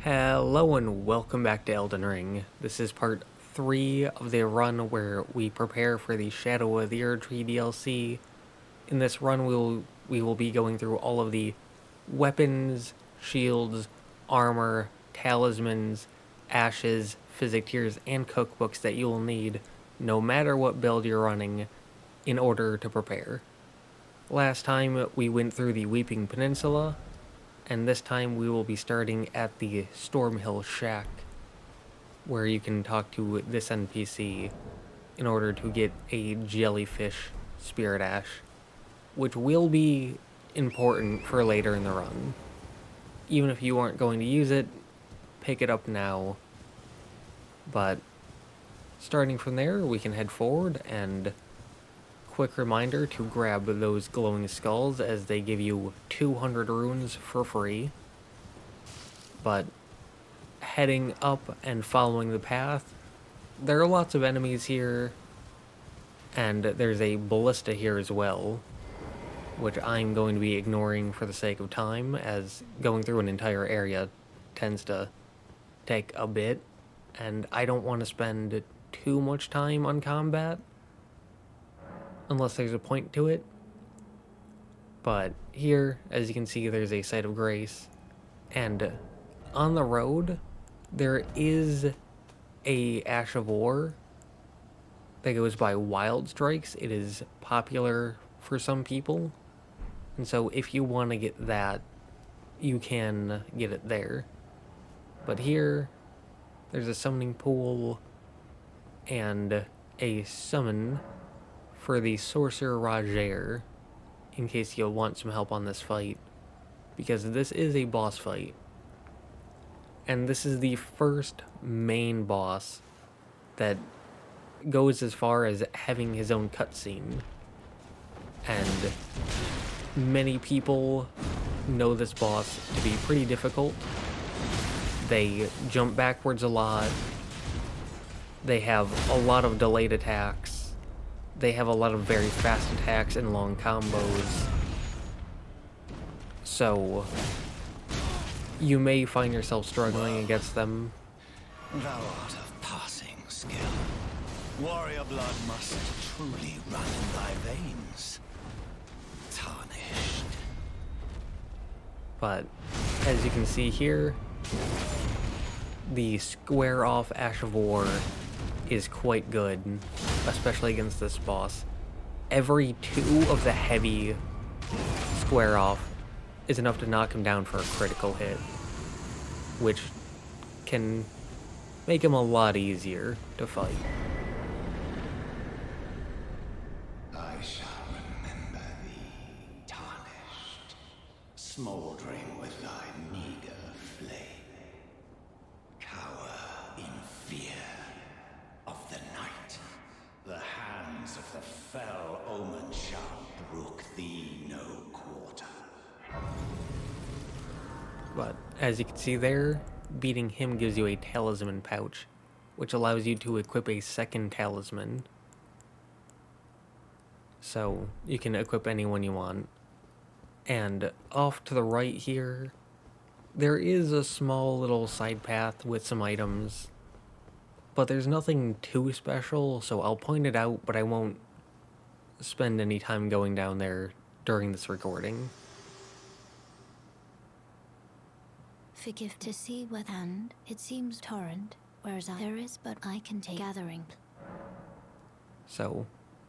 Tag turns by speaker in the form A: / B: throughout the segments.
A: Hello and welcome back to Elden Ring. This is part 3 of the run where we prepare for the Shadow of the Erdtree DLC. In this run we will be going through all of the weapons, shields, armor, talismans, ashes, physic tiers, and cookbooks that you will need no matter what build you're running in order to prepare. Last time we went through the Weeping Peninsula, and this time we will be starting at the Stormveil shack, where you can talk to this NPC in order to get a jellyfish spirit ash, which will be important for later in the run. Even if you aren't going to use it, pick it up now. But starting from there, we can head forward, and quick reminder to grab those glowing skulls as they give you 200 runes for free. But heading up and following the path, there are lots of enemies here, and there's a ballista here as well, which I'm going to be ignoring for the sake of time, as going through an entire area tends to take a bit, and I don't want to spend too much time on combat unless there's a point to it. But here, as you can see, there's a site of grace, and on the road there is a Ash of War that goes by Wild Strikes. It is popular for some people, and so if you want to get that, you can get it there. But here, there's a summoning pool and a summon for the Sorcerer Roger, in case you'll want some help on this fight, because this is a boss fight. And this is the first main boss that goes as far as having his own cutscene. And many people know this boss to be pretty difficult. They jump backwards a lot. They have a lot of delayed attacks. They have a lot of very fast attacks and long combos. So you may find yourself struggling against them.
B: Thou art of passing skill. Warrior blood must truly run in thy veins. Tarnished.
A: But as you can see here, the square off Ash of War is quite good, especially against this boss. Every 2 of the heavy square off is enough to knock him down for a critical hit, which can make him a lot easier to fight.
B: I shall remember thee, tarnished, smouldering with thy meager flame. Cower in fear of the night. The hands of the fell omen shall brook thee no quarter.
A: But as you can see there, beating him gives you a talisman pouch, which allows you to equip a second talisman. So you can equip any one you want. And off to the right here, there is a small little side path with some items, but there's nothing too special, so I'll point it out, but I won't spend any time going down there during this recording.
C: Forgive to see with hand, it seems torrent, whereas there is but I can take gathering.
A: So,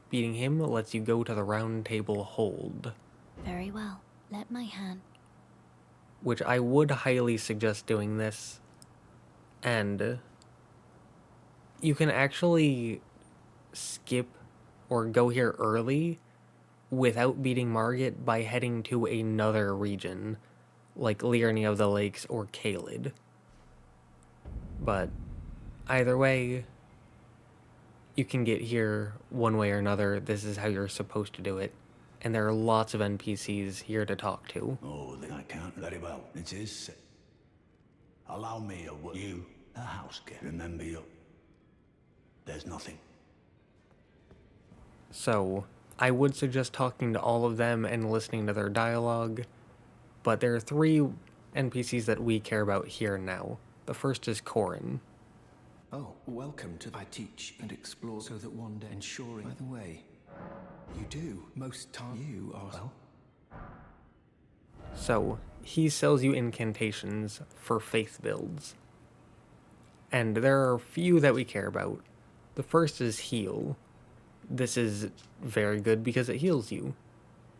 A: beating him lets you go to the round table hold,
C: Very well, let my hand.
A: which I would highly suggest doing this, and you can actually skip or go here early without beating Margit by heading to another region, like Liurnia of the Lakes or Caelid. But either way, you can get here one way or another. This is how you're supposed to do it. And there are lots of NPCs here to talk to.
B: Oh, then I can't. Very well. It is. Allow me a word. You, a housekeeper. Remember you. There's nothing.
A: So, I would suggest talking to all of them and listening to their dialogue. But there are 3 NPCs that we care about here now. The first is Corin.
D: Oh, welcome to I teach and explore so that one day ensuring. By the way, you do. Most time you are, well.
A: So, he sells you incantations for faith builds. And there are a few that we care about. The first is Heal. This is very good because it heals you.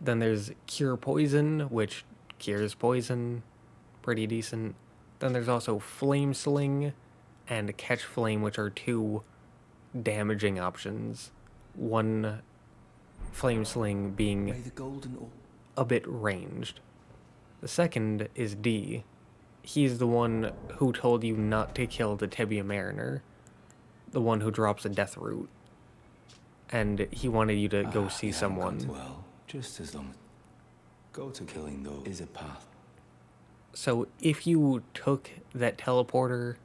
A: Then there's Cure Poison, which cures poison. Pretty decent. Then there's also Flame Sling and Catch Flame, which are two damaging options. One Flame Sling being
D: May the golden
A: a bit ranged. The second is D. He's the one who told you not to kill the Tibia Mariner, the one who drops a death root. And he wanted you to go see someone.
D: Well, just as long as go to killing though is a path.
A: So if you took that teleporter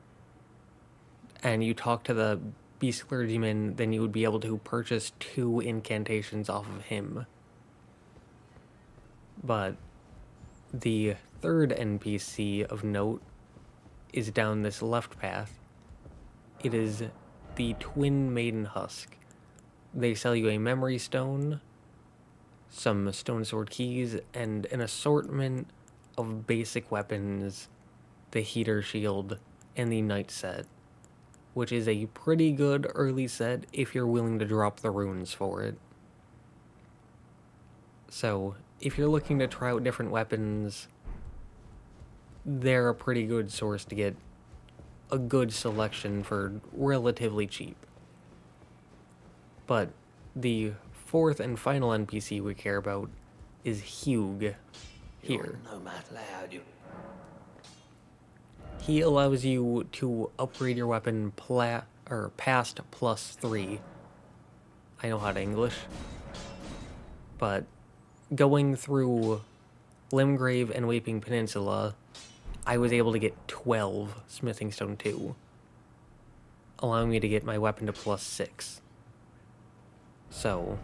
A: and you talked to the Beast Clergyman, then you would be able to purchase 2 incantations off of him. But the third NPC of note is down this left path. It is the Twin Maiden Husk. They sell you a memory stone, some stone sword keys, and an assortment of basic weapons, the heater shield, and the knight set, which is a pretty good early set if you're willing to drop the runes for it. So, if you're looking to try out different weapons, they're a pretty good source to get a good selection for relatively cheap. But the fourth and final NPC we care about is Hugh here. He allows you to upgrade your weapon past +3. I know how to English. But going through Limgrave and Weeping Peninsula, I was able to get 12 Smithing Stone 2, allowing me to get my weapon to +6. So,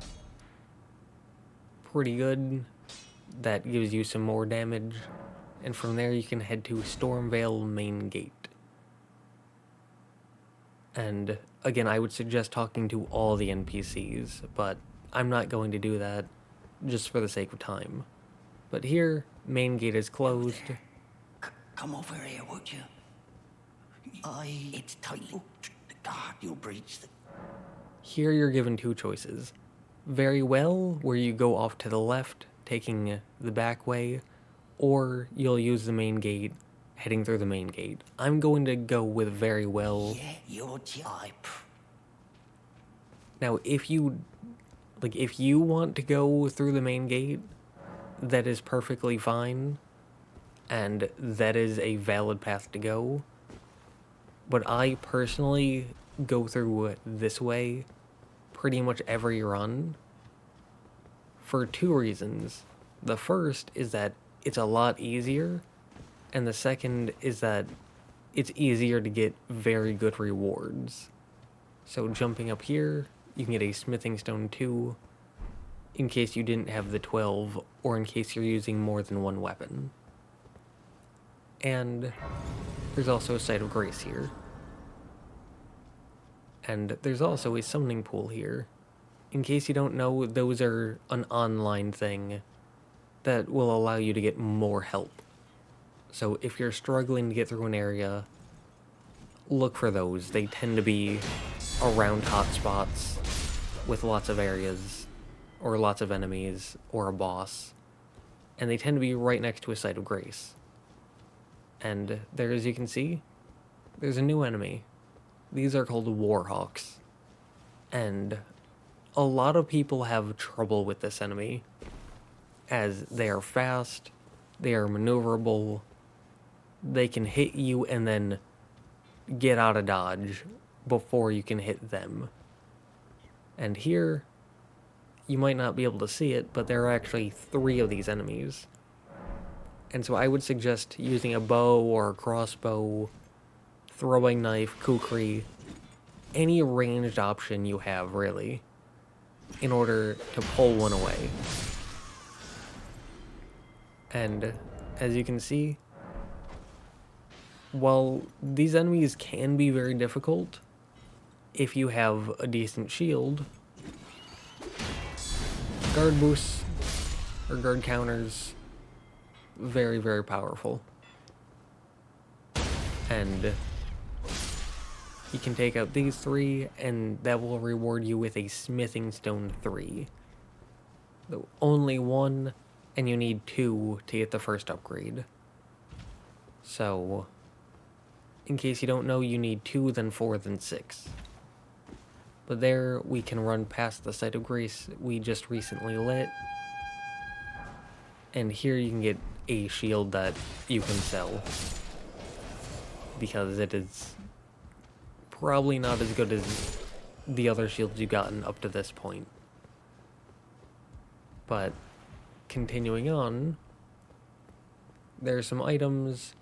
A: pretty good. That gives you some more damage. And from there you can head to Stormveil Main Gate. And again, I would suggest talking to all the NPCs, but I'm not going to do that just for the sake of time. But here, Main Gate is closed.
B: Come over here, would you? It's tight. The guard, you'll breach the...
A: Here you're given 2 choices. Very well, where you go off to the left, taking the back way, or you'll use the main gate, heading through the main gate. I'm going to go with very well.
B: Yeah, your type.
A: Now, if you want to go through the main gate, that is perfectly fine, and that is a valid path to go. But I personally go through this way pretty much every run for 2 reasons. The first is that it's a lot easier, and the second is that it's easier to get very good rewards. So jumping up here, you can get a Smithing Stone 2 in case you didn't have the 12, or in case you're using more than one weapon. And there's also a Site of Grace here. And there's also a summoning pool here. In case you don't know, those are an online thing that will allow you to get more help. So if you're struggling to get through an area, look for those. They tend to be around hotspots with lots of areas, or lots of enemies, or a boss. And they tend to be right next to a Site of Grace. And there, as you can see, there's a new enemy. These are called Warhawks. And a lot of people have trouble with this enemy, as they are fast, they are maneuverable, they can hit you and then get out of dodge before you can hit them. And here, you might not be able to see it, but there are actually 3 of these enemies. And so I would suggest using a bow or a crossbow, throwing knife, kukri, any ranged option you have, really, in order to pull one away. And as you can see, while these enemies can be very difficult, if you have a decent shield, guard boosts or guard counters, very, very powerful. And you can take out these 3, and that will reward you with a smithing stone 3. Though only 1, and you need 2 to get the first upgrade. So, in case you don't know, you need 2, then 4, then 6. But there, we can run past the site of grace we just recently lit. And here you can get a shield that you can sell, because it is probably not as good as the other shields you've gotten up to this point. But continuing on, there's some items,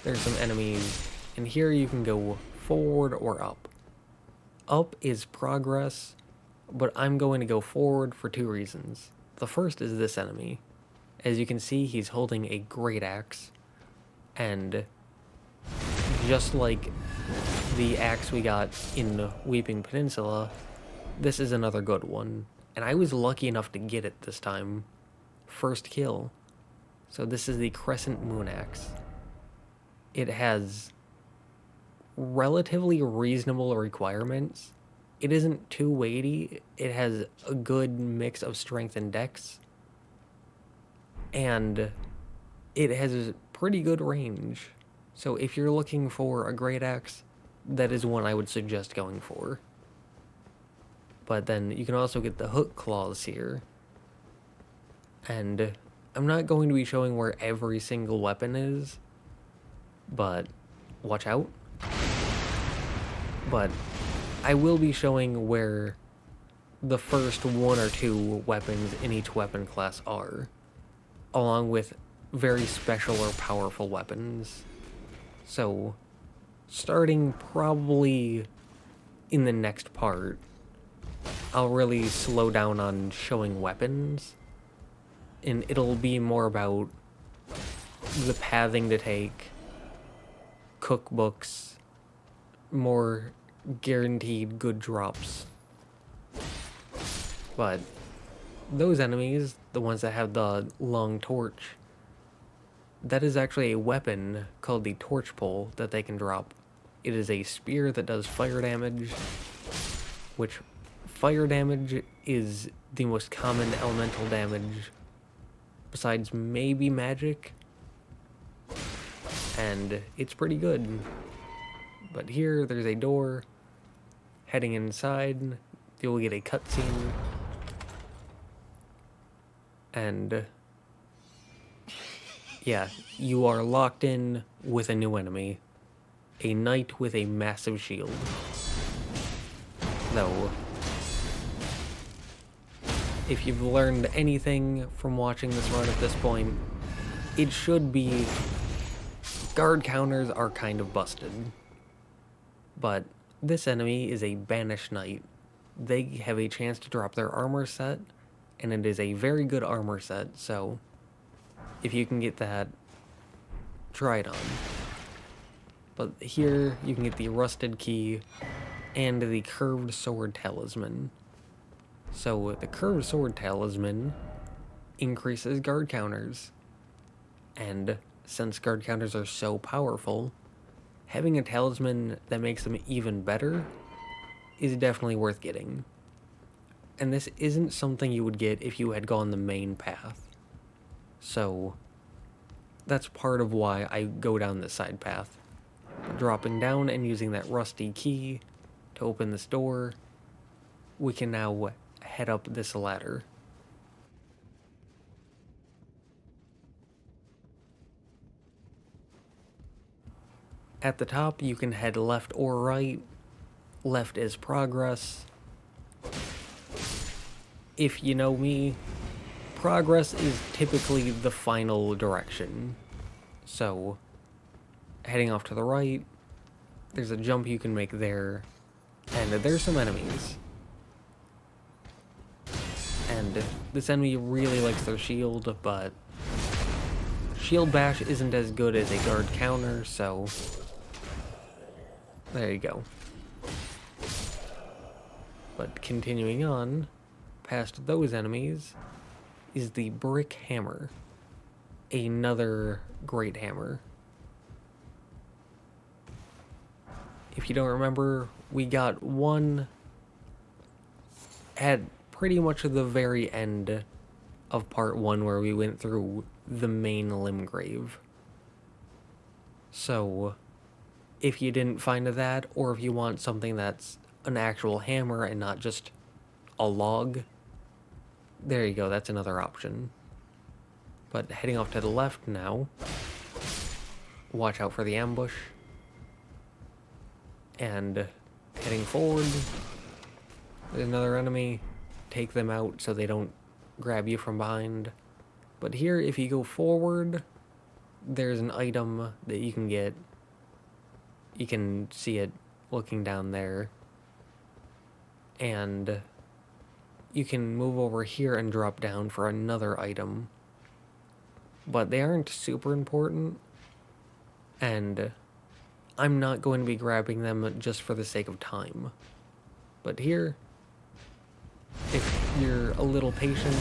A: there's some enemies, and here you can go forward or up. Up is progress, but I'm going to go forward for 2 reasons. The first is this enemy. As you can see, he's holding a great axe, and just like the axe we got in Weeping Peninsula, this is another good one. And I was lucky enough to get it this time. First kill. So this is the Crescent Moon Axe. It has relatively reasonable requirements. It isn't too weighty. It has a good mix of strength and dex. And it has pretty good range. So if you're looking for a great axe, that is one I would suggest going for. But then you can also get the hook claws here. And I'm not going to be showing where every single weapon is, but watch out. But I will be showing where the first 1 or 2 weapons in each weapon class are, along with very special or powerful weapons. So, starting probably in the next part, I'll really slow down on showing weapons, and it'll be more about the pathing to take, cookbooks, more guaranteed good drops. But those enemies, the ones that have the long torch, that is actually a weapon called the torch pole that they can drop. It is a spear that does fire damage, which fire damage is the most common elemental damage besides maybe magic, and it's pretty good. But here there's a door. Heading inside, you'll get a cutscene, and yeah, you are locked in with a new enemy, a knight with a massive shield. Though, if you've learned anything from watching this run at this point, it should be guard counters are kind of busted. But this enemy is a banished knight. They have a chance to drop their armor set, and it is a very good armor set, so if you can get that, try it on. But here you can get the rusted key and the curved sword talisman. So the curved sword talisman increases guard counters, and since guard counters are so powerful, having a talisman that makes them even better is definitely worth getting. And this isn't something you would get if you had gone the main path. So that's part of why I go down this side path. Dropping down and using that rusty key to open this door, we can now head up this ladder. At the top, you can head left or right. Left is progress. If you know me, progress is typically the final direction. So, heading off to the right, there's a jump you can make there, and there's some enemies. And this enemy really likes their shield, but shield bash isn't as good as a guard counter, so There you go. But continuing on, past those enemies, is the brick hammer. Another great hammer. If you don't remember, we got one at pretty much the very end of part 1 where we went through the main limb grave. So, if you didn't find that, or if you want something that's an actual hammer and not just a log, there you go, that's another option. But heading off to the left now, watch out for the ambush. And heading forward, there's another enemy. Take them out so they don't grab you from behind. But here, if you go forward, there's an item that you can get. You can see it looking down there. And you can move over here and drop down for another item. But they aren't super important. And I'm not going to be grabbing them just for the sake of time. But here, if you're a little patient,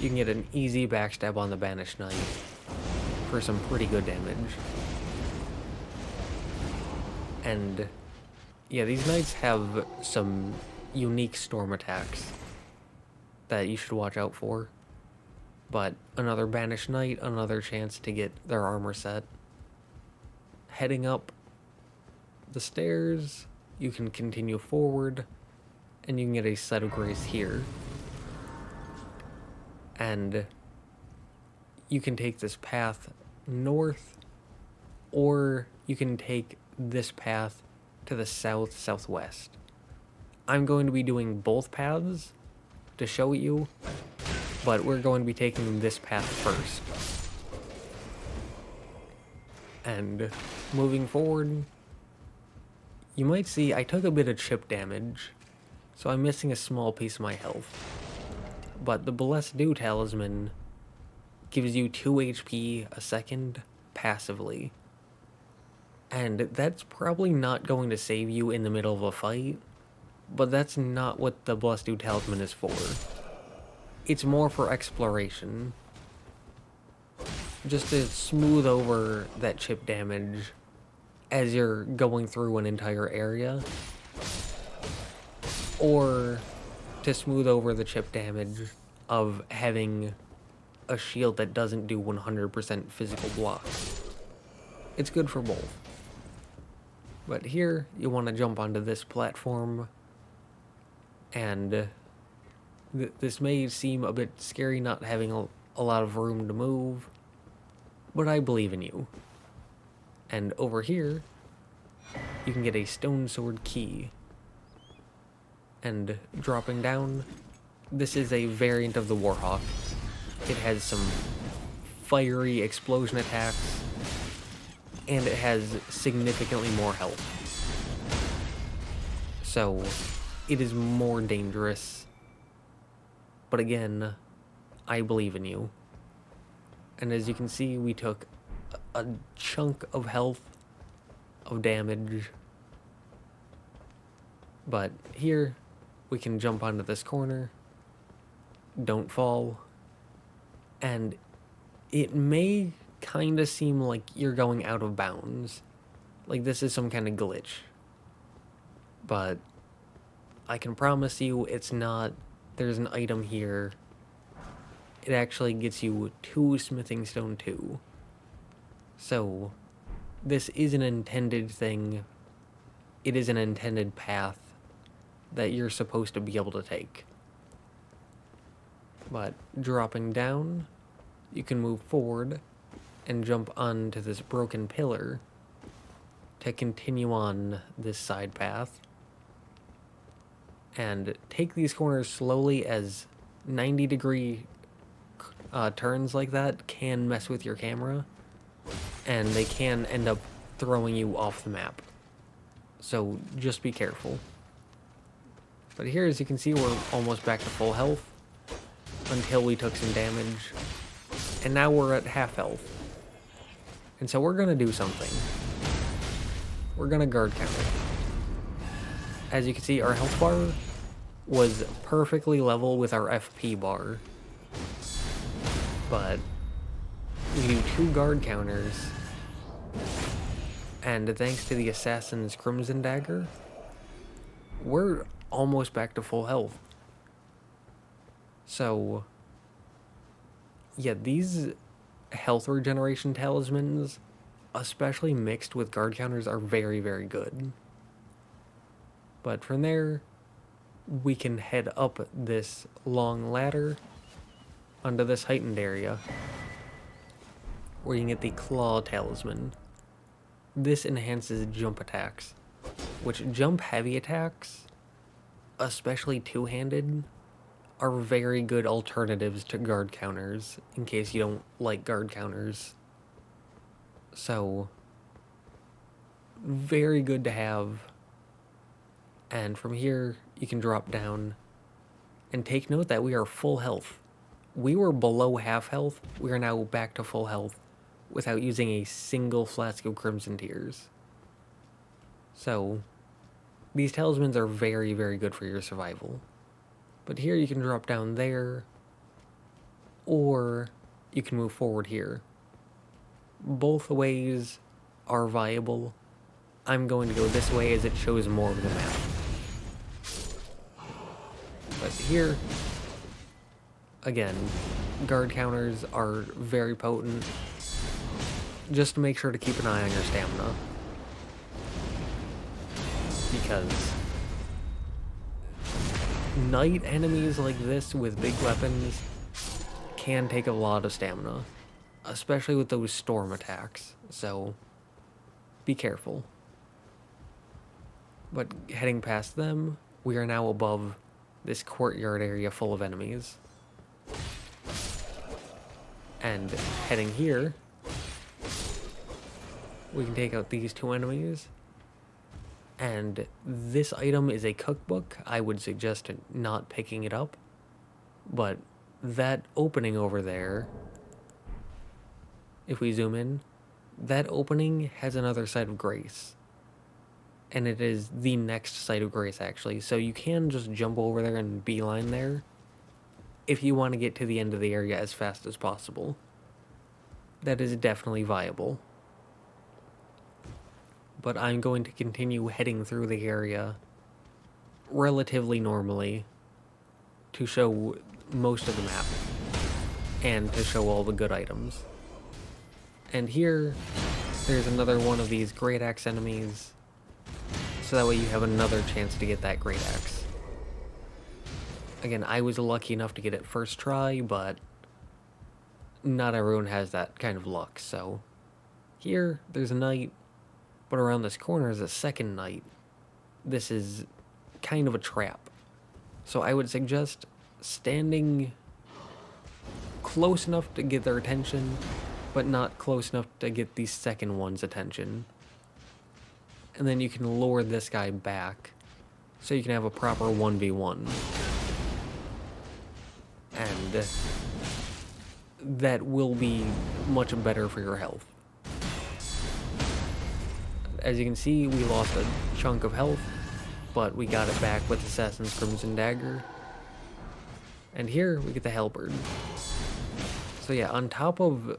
A: you can get an easy backstab on the Banished Knight for some pretty good damage. And yeah, these knights have some unique storm attacks that you should watch out for. But another Banished Knight, another chance to get their armor set. Heading up the stairs, you can continue forward, and you can get a Set of Grace here. And you can take this path north, or you can take this path to the south-southwest. I'm going to be doing both paths to show you, but we're going to be taking this path first. And moving forward, you might see I took a bit of chip damage, so I'm missing a small piece of my health. But the Blessed Dew Talisman gives you 2 HP a second passively. And that's probably not going to save you in the middle of a fight, but that's not what the Blessed Dew Talisman is for. It's more for exploration. Just to smooth over that chip damage as you're going through an entire area. Or to smooth over the chip damage of having a shield that doesn't do 100% physical block. It's good for both. But here, you want to jump onto this platform, and this may seem a bit scary not having a lot of room to move, but I believe in you. And over here, you can get a stone sword key. And dropping down, this is a variant of the Warhawk. It has some fiery explosion attacks, and it has significantly more health. So, it is more dangerous. But again, I believe in you. And as you can see, we took a chunk of health, of damage. But here, we can jump onto this corner, don't fall, and it may kind of seem like you're going out of bounds, like this is some kind of glitch, but I can promise you it's not. There's an item here. It actually gets you 2 smithing stone too, so this is an intended thing. It is an intended path that you're supposed to be able to take. But dropping down, you can move forward and jump onto this broken pillar to continue on this side path. And take these corners slowly, as 90-degree turns like that can mess with your camera, and they can end up throwing you off the map. So just be careful. But here, as you can see, we're almost back to full health until we took some damage. And now we're at half health. And so we're going to do something. We're going to guard counter. as you can see, our health bar was perfectly level with our FP bar. But we do 2 guard counters, and thanks to the Assassin's Crimson Dagger, we're almost back to full health. So, yeah, these health regeneration talismans, especially mixed with guard counters, are very, very good. But from there, we can head up this long ladder onto this heightened area, where you can get the Claw Talisman. This enhances jump attacks, which jump heavy attacks, especially two-handed, are very good alternatives to guard counters, in case you don't like guard counters. So, very good to have. And from here, you can drop down. And take note that we are full health. We were below half health, we are now back to full health, without using a single flask of Crimson Tears. So, these talismans are very, very good for your survival. But here you can drop down there, or you can move forward here. Both ways are viable. I'm going to go this way as it shows more of the map. But here, again, guard counters are very potent. Just make sure to keep an eye on your stamina. Because night enemies like this with big weapons can take a lot of stamina, especially with those storm attacks, so be careful. But heading past them, we are now above this courtyard area full of enemies. And heading here, we can take out these 2 enemies. And this item is a cookbook. I would suggest not picking it up. But that opening over there, if we zoom in, that opening has another site of grace. And it is the next site of grace, actually. So you can just jump over there and beeline there if you want to get to the end of the area as fast as possible. That is definitely viable. But I'm going to continue heading through the area relatively normally to show most of the map and to show all the good items. And here, there's another one of these Great Axe enemies, so that way you have another chance to get that Great Axe. Again, I was lucky enough to get it first try, but not everyone has that kind of luck, so here, there's a knight. But around this corner is a second knight. This is kind of a trap. So I would suggest standing close enough to get their attention, but not close enough to get the second one's attention. And then you can lure this guy back, so you can have a proper 1v1. And that will be much better for your health. As you can see, we lost a chunk of health, but we got it back with Assassin's Crimson Dagger. And here, we get the Halberd. So yeah, on top of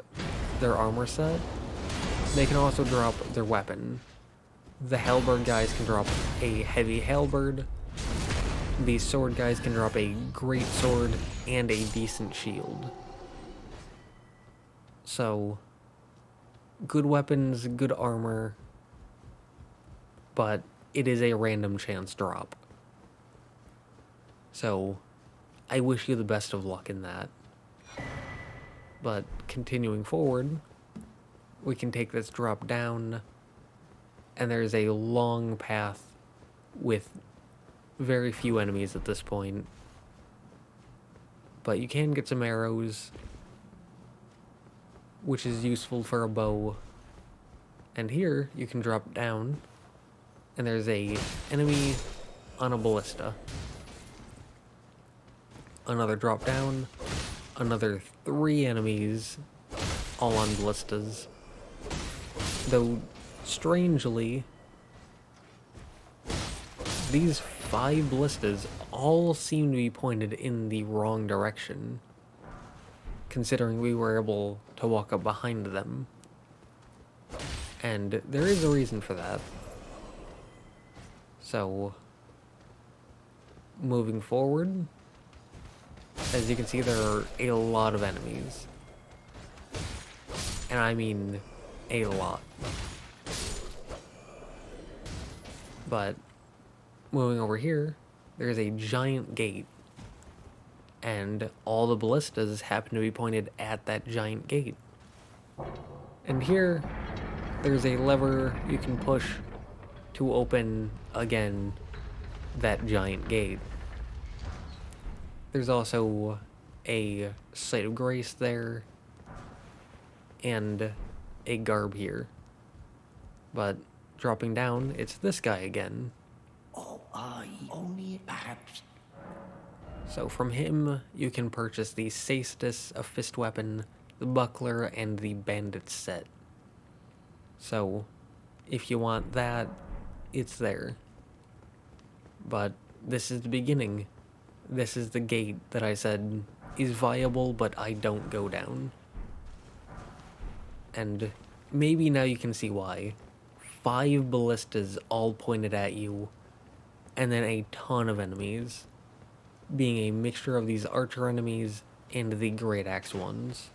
A: their armor set, they can also drop their weapon. The Halberd guys can drop a heavy halberd. These sword guys can drop a great sword and a decent shield. So, good weapons, good armor, but it is a random chance drop. So, I wish you the best of luck in that. But continuing forward, we can take this drop down, and there's a long path with very few enemies at this point. But you can get some arrows, which is useful for a bow. And here, you can drop down, and there's a enemy on a ballista. Another drop down, another 3 enemies, all on ballistas. Though, strangely, these 5 ballistas all seem to be pointed in the wrong direction, considering we were able to walk up behind them. And there is a reason for that. So, moving forward, as you can see, there are a lot of enemies. And I mean a lot. But moving over here, there's a giant gate. And all the ballistas happen to be pointed at that giant gate. And here, there's a lever you can push to open, again, that giant gate. There's also a Site of Grace there, and a Garb here. But dropping down, it's this guy again.
B: Oh, only perhaps.
A: So from him, you can purchase the Cestus, a fist weapon, the buckler, and the bandit set. So, if you want that, it's there. But this is the beginning. This is the gate that I said is viable, but I don't go down. And maybe now you can see why. 5 ballistas all pointed at you, and then a ton of enemies, being a mixture of these archer enemies and the great axe ones.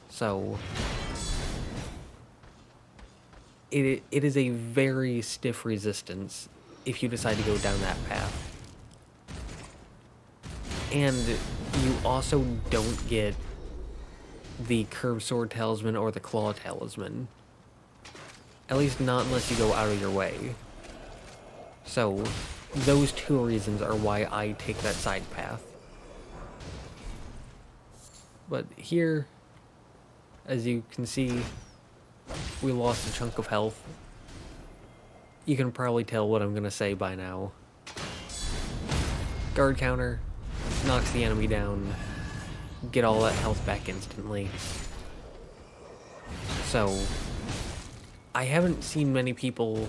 A: So, it is a very stiff resistance if you decide to go down that path. And you also don't get the curved sword talisman or the claw talisman. At least not unless you go out of your way. So, those 2 reasons are why I take that side path. But here, as you can see, we lost a chunk of health. You can probably tell what I'm gonna say by now. Guard counter, knocks the enemy down, get all that health back instantly. So, I haven't seen many people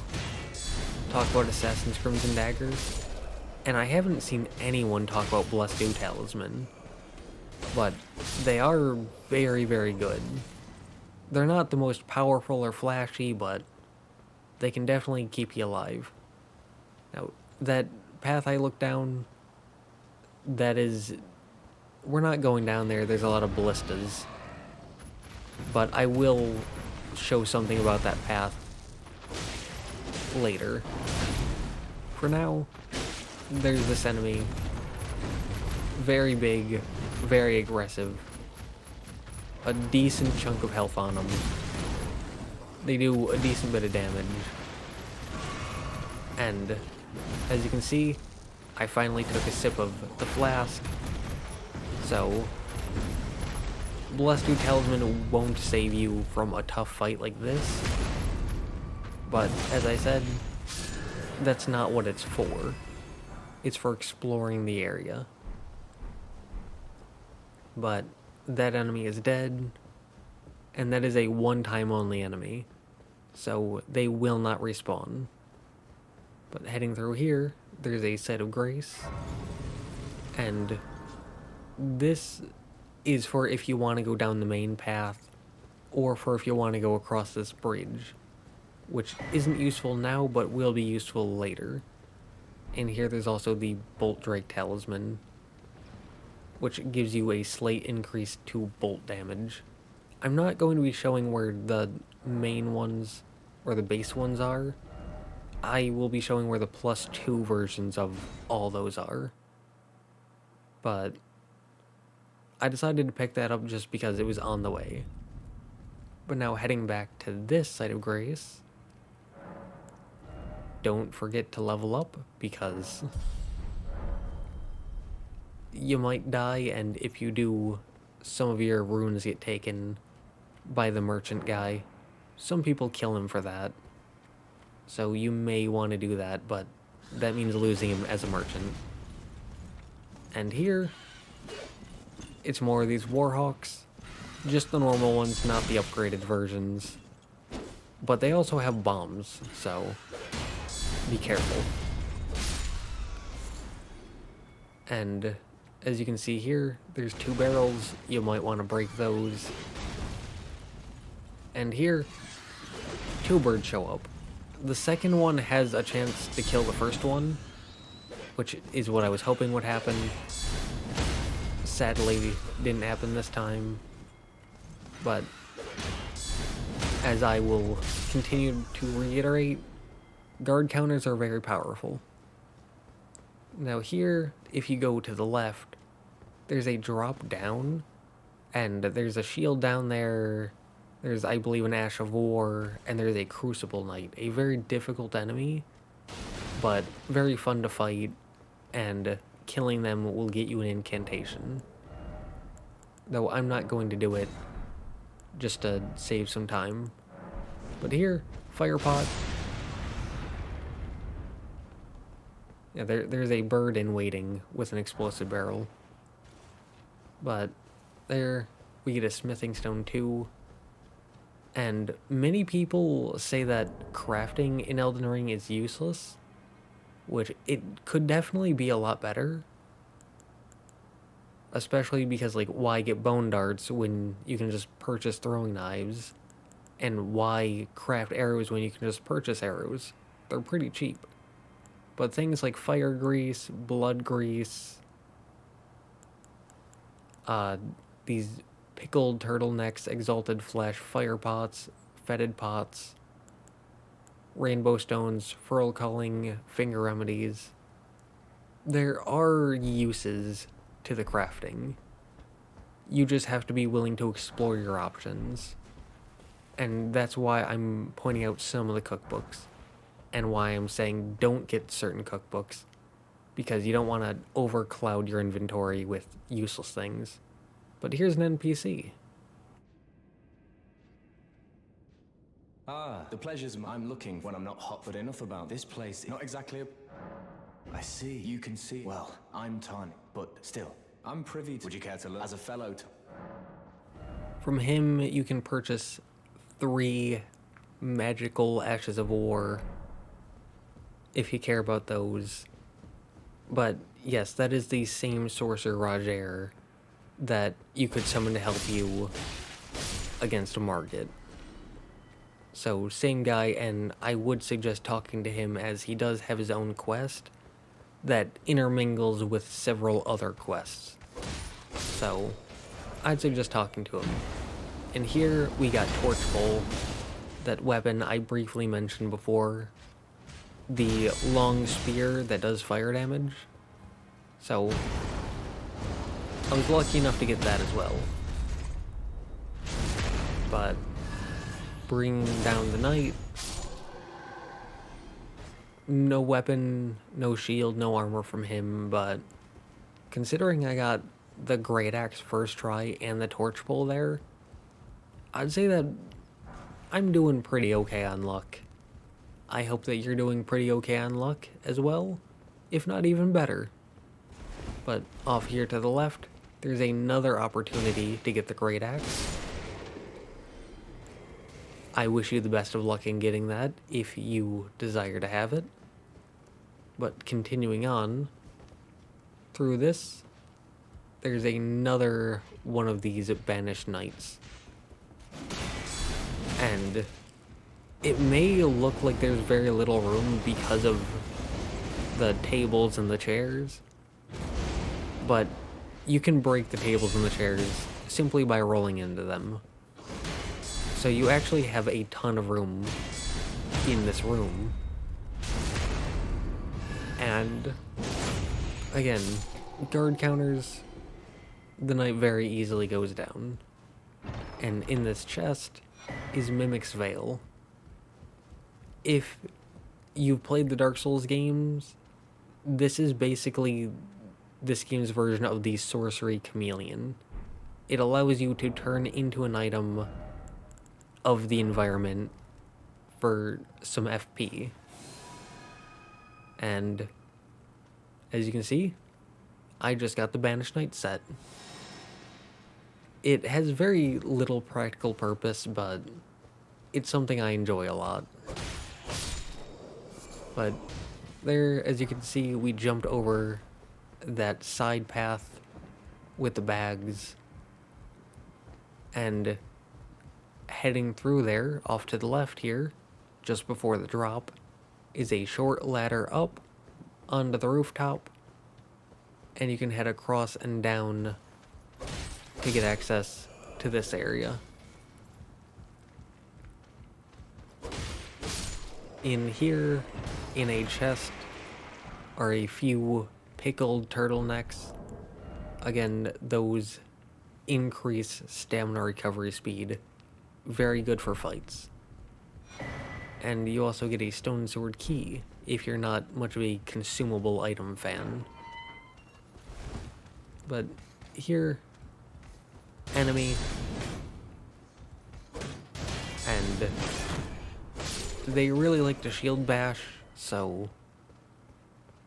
A: talk about Assassin's Crimson Daggers, and I haven't seen anyone talk about Blessed Dew Talisman, but they are very, very good. They're not the most powerful or flashy, but they can definitely keep you alive. Now, that path I looked down, that is... we're not going down there, there's a lot of ballistas. But I will show something about that path later. For now, there's this enemy. Very big, very aggressive. A decent chunk of health on them. They do a decent bit of damage. And, as you can see, I finally took a sip of the flask. So, Blessed Dew Talisman won't save you from a tough fight like this. But, as I said, that's not what it's for. It's for exploring the area. But that enemy is dead, and that is a one-time only enemy, so they will not respawn. But heading through here, there's a Site of Grace, and this is for if you want to go down the main path, or for if you want to go across this bridge, which isn't useful now, but will be useful later. And here there's also the Bolt Drake Talisman, which gives you a slight increase to bolt damage. I'm not going to be showing where the main ones, or the base ones are. I will be showing where the +2 versions of all those are. But I decided to pick that up just because it was on the way. But now heading back to this Site of Grace, don't forget to level up, because you might die, and if you do, some of your runes get taken by the merchant guy. Some people kill him for that, so you may want to do that, but that means losing him as a merchant. And here, it's more of these Warhawks, just the normal ones, not the upgraded versions. But they also have bombs, so be careful. And as you can see here, there's 2 barrels. You might want to break those. And here, 2 birds show up. The second one has a chance to kill the first one, which is what I was hoping would happen. Sadly, didn't happen this time. But as I will continue to reiterate, guard counters are very powerful. Now here, if you go to the left, there's a drop down, and there's a shield down there. There's, I believe, an Ash of War, and there's a Crucible Knight, a very difficult enemy, but very fun to fight, and killing them will get you an incantation. Though I'm not going to do it, just to save some time. But here, Fire Pot. Yeah, there's a bird in waiting with an explosive barrel. But there, we get a smithing stone too. And many people say that crafting in Elden Ring is useless, which it could definitely be a lot better. Especially because, like, why get bone darts when you can just purchase throwing knives? And why craft arrows when you can just purchase arrows? They're pretty cheap. But things like fire grease, blood grease, these pickled turtlenecks, exalted flesh, fire pots, fetid pots, rainbow stones, furl culling, finger remedies. There are uses to the crafting. You just have to be willing to explore your options. And that's why I'm pointing out some of the cookbooks. And why I'm saying don't get certain cookbooks. Because you don't want to overcloud your inventory with useless things. But here's an NPC.
D: Ah, the pleasures I'm looking when I'm not hot, but enough about this place. Not exactly a... I see, you can see. Well, I'm Tani, but still, I'm privy to... Would you care to look as a fellow
A: From him, you can purchase 3 magical Ashes of War, if you care about those. But yes, that is the same Sorcerer Roger that you could summon to help you against a Margit. So, same guy, and I would suggest talking to him as he does have his own quest that intermingles with several other quests. So, I'd suggest talking to him. And here we got Torch Bowl, that weapon I briefly mentioned before. The long spear that does fire damage. So, I was lucky enough to get that as well. But, bring down the knight. No weapon, no shield, no armor from him, but considering I got the Great Axe first try and the Torch Bowl there, I'd say that I'm doing pretty okay on luck. I hope that you're doing pretty okay on luck as well, if not even better. But off here to the left, there's another opportunity to get the Great Axe. I wish you the best of luck in getting that, if you desire to have it. But continuing on, through this, there's another one of these banished knights. And it may look like there's very little room because of the tables and the chairs, but you can break the tables and the chairs simply by rolling into them. So you actually have a ton of room in this room. And again, guard counters, the knight very easily goes down. And in this chest is Mimic's Veil. If you've played the Dark Souls games, this is basically this game's version of the Sorcery Chameleon. It allows you to turn into an item of the environment for some FP. And as you can see, I just got the Banished Knight set. It has very little practical purpose, but it's something I enjoy a lot. But there, as you can see, we jumped over that side path with the bags, and heading through there, off to the left here, just before the drop, is a short ladder up onto the rooftop, and you can head across and down to get access to this area. In here, in a chest, are a few pickled turtlenecks. Again, those increase stamina recovery speed. Very good for fights. And you also get a stone sword key if you're not much of a consumable item fan. But here, enemy, and they really like to shield bash, so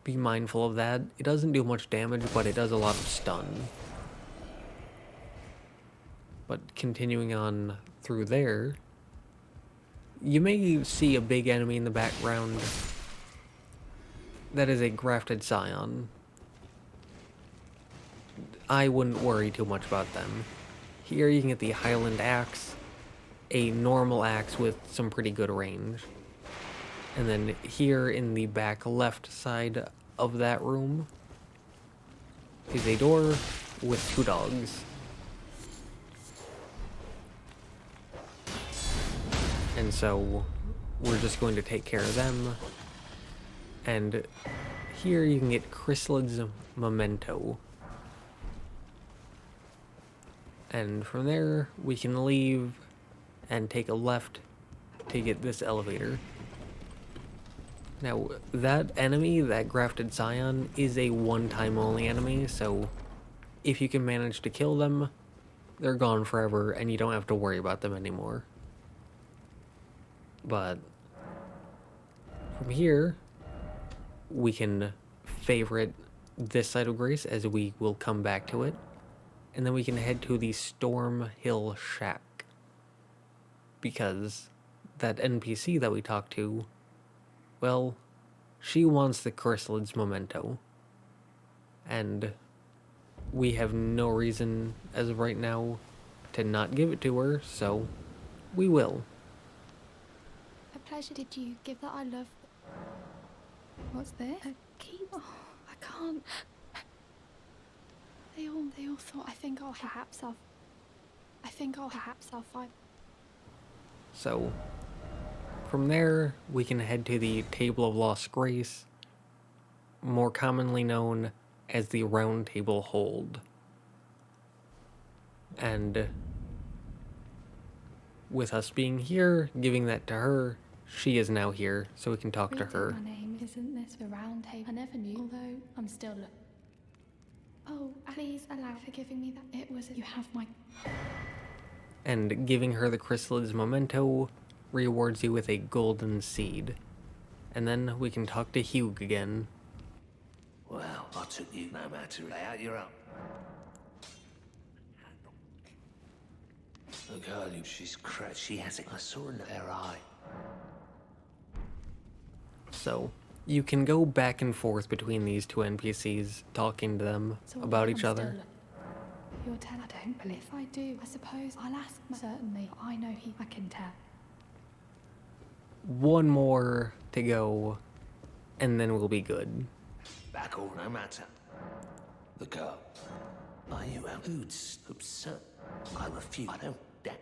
A: be mindful of that. It doesn't do much damage, but it does a lot of stun. But continuing on through there, you may see a big enemy in the background. That is a grafted scion. I wouldn't worry too much about them. Here you can get the Highland Axe, a normal axe with some pretty good range. And then here in the back left side of that room is a door with 2 dogs. And so we're just going to take care of them. And here you can get Chrysalid's Memento. And from there we can leave and take a left to get this elevator. Now, that enemy, that grafted scion, is a one-time only enemy, so if you can manage to kill them, they're gone forever and you don't have to worry about them anymore. But from here, we can favorite this side of Grace as we will come back to it, and then we can head to the Stormveil Shack, because that NPC that we talked to, well, she wants the Chrysalid's Memento, and we have no reason as of right now to not give it to her, so we will.
E: A pleasure. Did you give that? I love. What's this? A key? Oh, I can't. They all thought. I think I'll find.
A: So, from there, we can head to the Table of Lost Grace, more commonly known as the Round Table Hold. And with us being here, giving that to her, she is now here, so we can talk to her.
E: My name isn't this the round table? I never knew, although I'm still. Oh, please allow for giving me that. It was. You have my.
A: And giving her the Chrysalid's Memento rewards you with a golden seed. And then we can talk to Hugh again.
F: Well, I took you no matter. Lay out your own. The girl, she's crazy. She has it. I saw in her eye.
A: So, you can go back and forth between these two NPCs, talking to them about each other.
E: You'll tell. I don't believe. If I do, I suppose I'll ask. Certainly, I know I can tell.
A: One more to go, and then we'll be good.
F: Back all no matter. The girl. Are you out? Who's absurd? I refuse. I don't dare.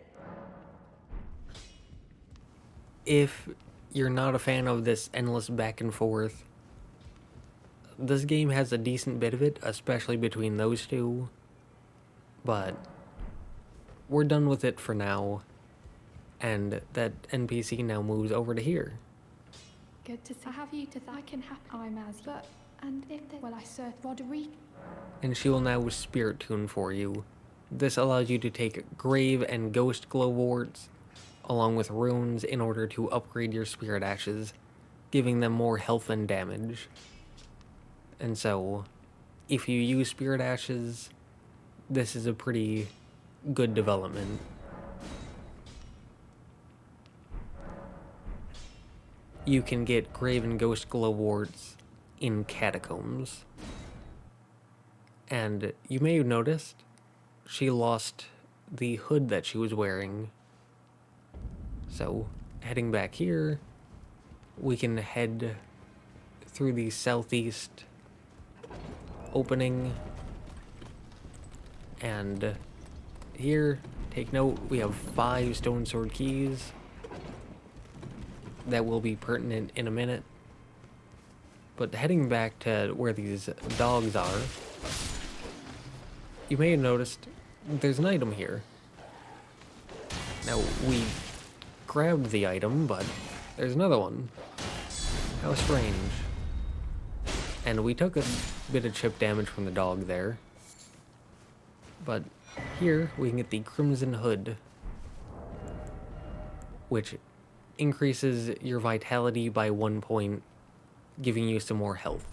A: If you're not a fan of this endless back and forth, this game has a decent bit of it, especially between those two. But we're done with it for now, and that NPC now moves over to here.
E: Good to see. I have you to thank. I can have. I'm as. But and if they, well, I said Roderick.
A: And she will now spirit tune for you. This allows you to take Grave and Ghost Glowworts, along with runes, in order to upgrade your spirit ashes, giving them more health and damage. And so, if you use spirit ashes, this is a pretty good development. You can get Grave and Ghost Glowworts in Catacombs. And you may have noticed she lost the hood that she was wearing. So, heading back here, we can head through the southeast opening. And here, take note, we have 5 stone sword keys that will be pertinent in a minute. But heading back to where these dogs are, you may have noticed there's an item here. Now, we grabbed the item, but there's another one. How strange. And we took a bit of chip damage from the dog there. But here, we can get the Crimson Hood, which increases your vitality by 1 point, giving you some more health.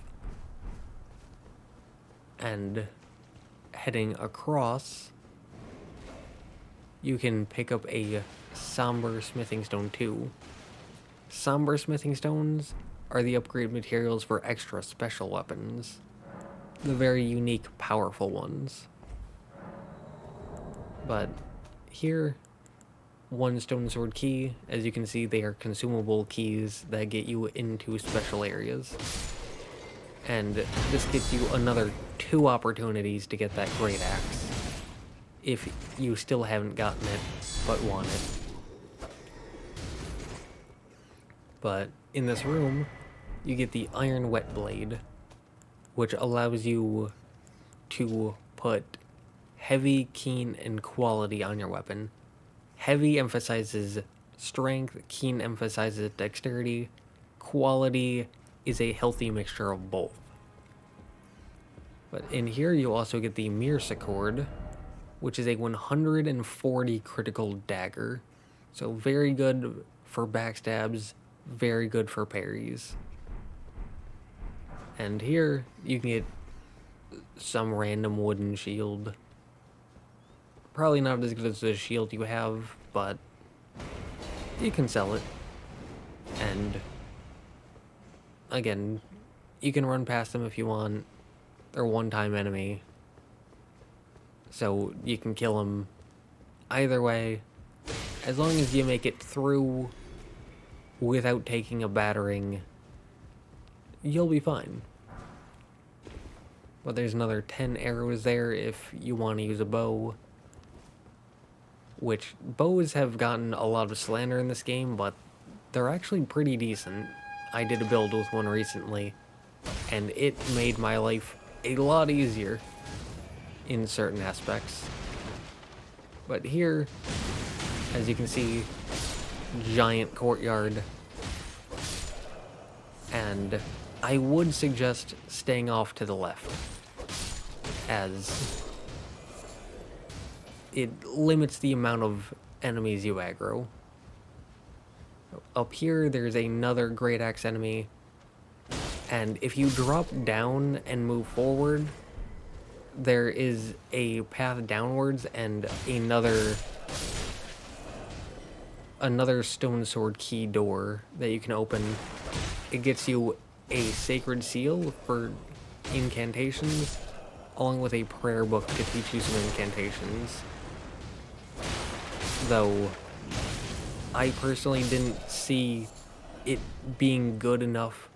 A: And heading across, you can pick up a Somber Smithing Stone too. Somber Smithing Stones are the upgrade materials for extra special weapons. The very unique, powerful ones. But here, 1 stone sword key. As you can see, they are consumable keys that get you into special areas. And this gives you another 2 opportunities to get that great axe, if you still haven't gotten it, but want it. But in this room, you get the Iron Wet Blade, which allows you to put heavy, keen, and quality on your weapon. Heavy emphasizes strength, keen emphasizes dexterity, quality is a healthy mixture of both. But in here you also get the Mirsacord, which is a 140 critical dagger. So very good for backstabs, very good for parries. And here you can get some random wooden shield. Probably not as good as the shield you have, but you can sell it. And again, you can run past them if you want. They're one-time enemy, so you can kill them either way. As long as you make it through without taking a battering, you'll be fine. But there's another 10 arrows there if you want to use a bow. Which, bows have gotten a lot of slander in this game, but they're actually pretty decent. I did a build with one recently, and it made my life a lot easier in certain aspects. But here, as you can see, giant courtyard, and I would suggest staying off to the left, as it limits the amount of enemies you aggro. Up here, there's another Great Axe enemy, and if you drop down and move forward, there is a path downwards and another stone sword key door that you can open. It gets you a sacred seal for incantations, along with a prayer book to teach you some incantations. Though, I personally didn't see it being good enough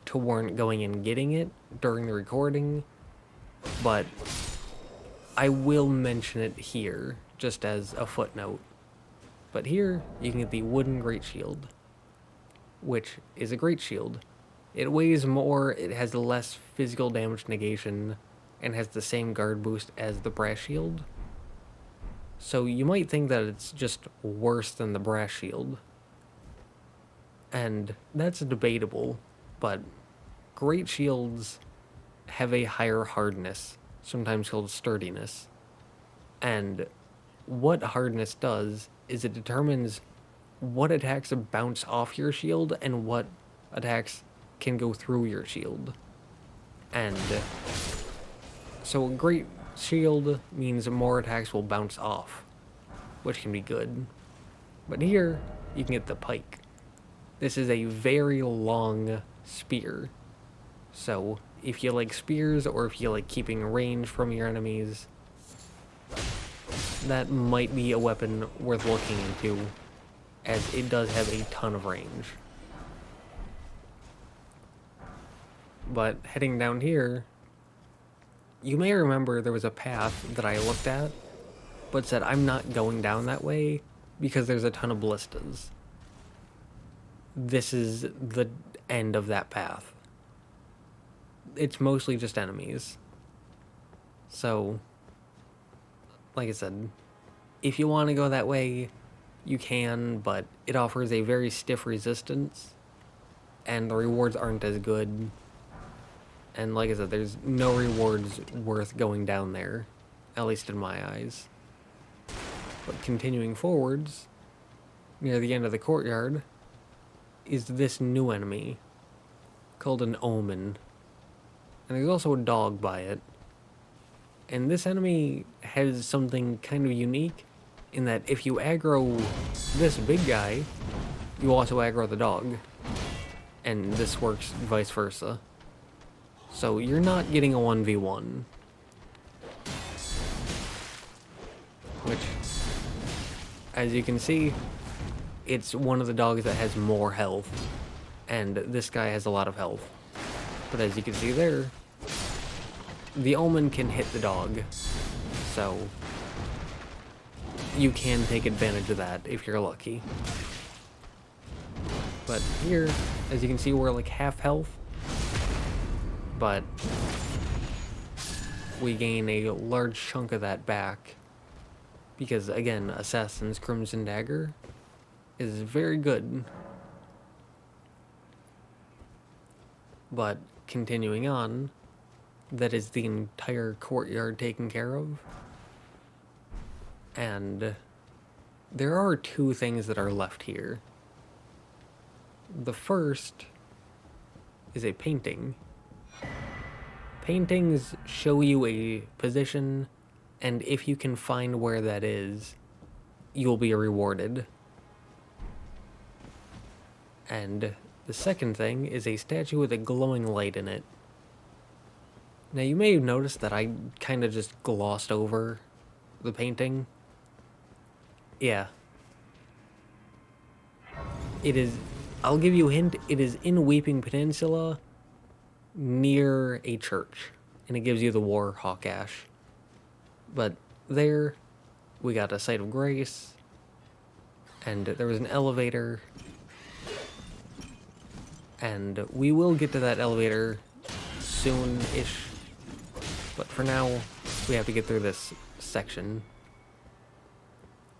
A: to warrant going and getting it during the recording, but I will mention it here, just as a footnote. But here, you can get the wooden great shield, which is a great shield. It weighs more, it has less physical damage negation, and has the same guard boost as the brass shield. So you might think that it's just worse than the brass shield. And that's debatable, but great shields have a higher hardness, sometimes called sturdiness. And what hardness does is it determines what attacks bounce off your shield and what attacks can go through your shield. And so a great shield means more attacks will bounce off, which can be good. But here, you can get the pike. This is a very long spear, so if you like spears or if you like keeping range from your enemies, that might be a weapon worth looking into, as it does have a ton of range. But heading down here, you may remember there was a path that I looked at, but said I'm not going down that way because there's a ton of ballistas. This is the end of that path. It's mostly just enemies. So, like I said, if you want to go that way, you can, but it offers a very stiff resistance, and the rewards aren't as good. And like I said, there's no rewards worth going down there, at least in my eyes. But continuing forwards, near the end of the courtyard, is this new enemy, called an omen. And there's also a dog by it. And this enemy has something kind of unique, in that if you aggro this big guy, you also aggro the dog. And this works vice versa. So you're not getting a 1v1. Which, as you can see, it's one of the dogs that has more health. And this guy has a lot of health. But as you can see there, the omen can hit the dog. So you can take advantage of that if you're lucky. But here, as you can see, we're like half health. But we gain a large chunk of that back because, again, Assassin's Crimson Dagger is very good. But continuing on, that is the entire courtyard taken care of. And there are two things that are left here. The first is a painting. Paintings show you a position, and if you can find where that is, you'll be rewarded. And the second thing is a statue with a glowing light in it. Now you may have noticed that I kind of just glossed over the painting. Yeah. It is, I'll give you a hint, it is in Weeping Peninsula, near a church, and it gives you the War Hawk Ash. But there, we got a Site of Grace, and there was an elevator, and we will get to that elevator soon-ish, but for now, we have to get through this section.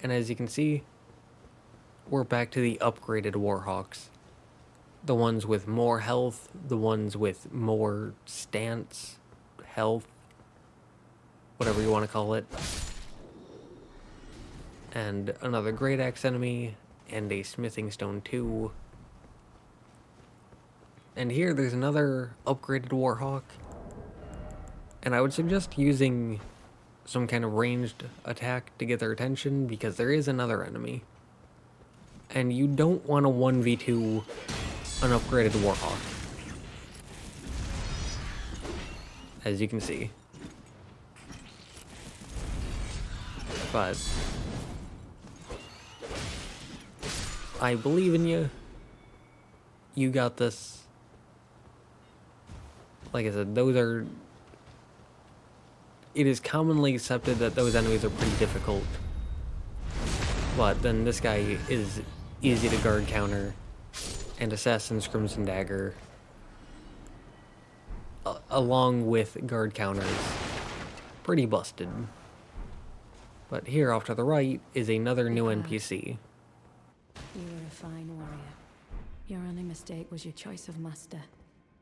A: And as you can see, we're back to the upgraded Warhawks. The ones with more health, the ones with more stance, health, whatever you want to call it. And another Great Axe enemy, and a Smithing Stone 2. And here there's another upgraded Warhawk. And I would suggest using some kind of ranged attack to get their attention, because there is another enemy. And you don't want to 1v2 an upgraded Warhawk, as you can see. But I believe in you. You got this. Like I said, it is commonly accepted that those enemies are pretty difficult. But then this guy is easy to guard counter. And Assassin's Crimson Dagger, along with guard counters, pretty busted. But here off to the right is another new NPC.
G: You were a fine warrior. Your only mistake was your choice of master.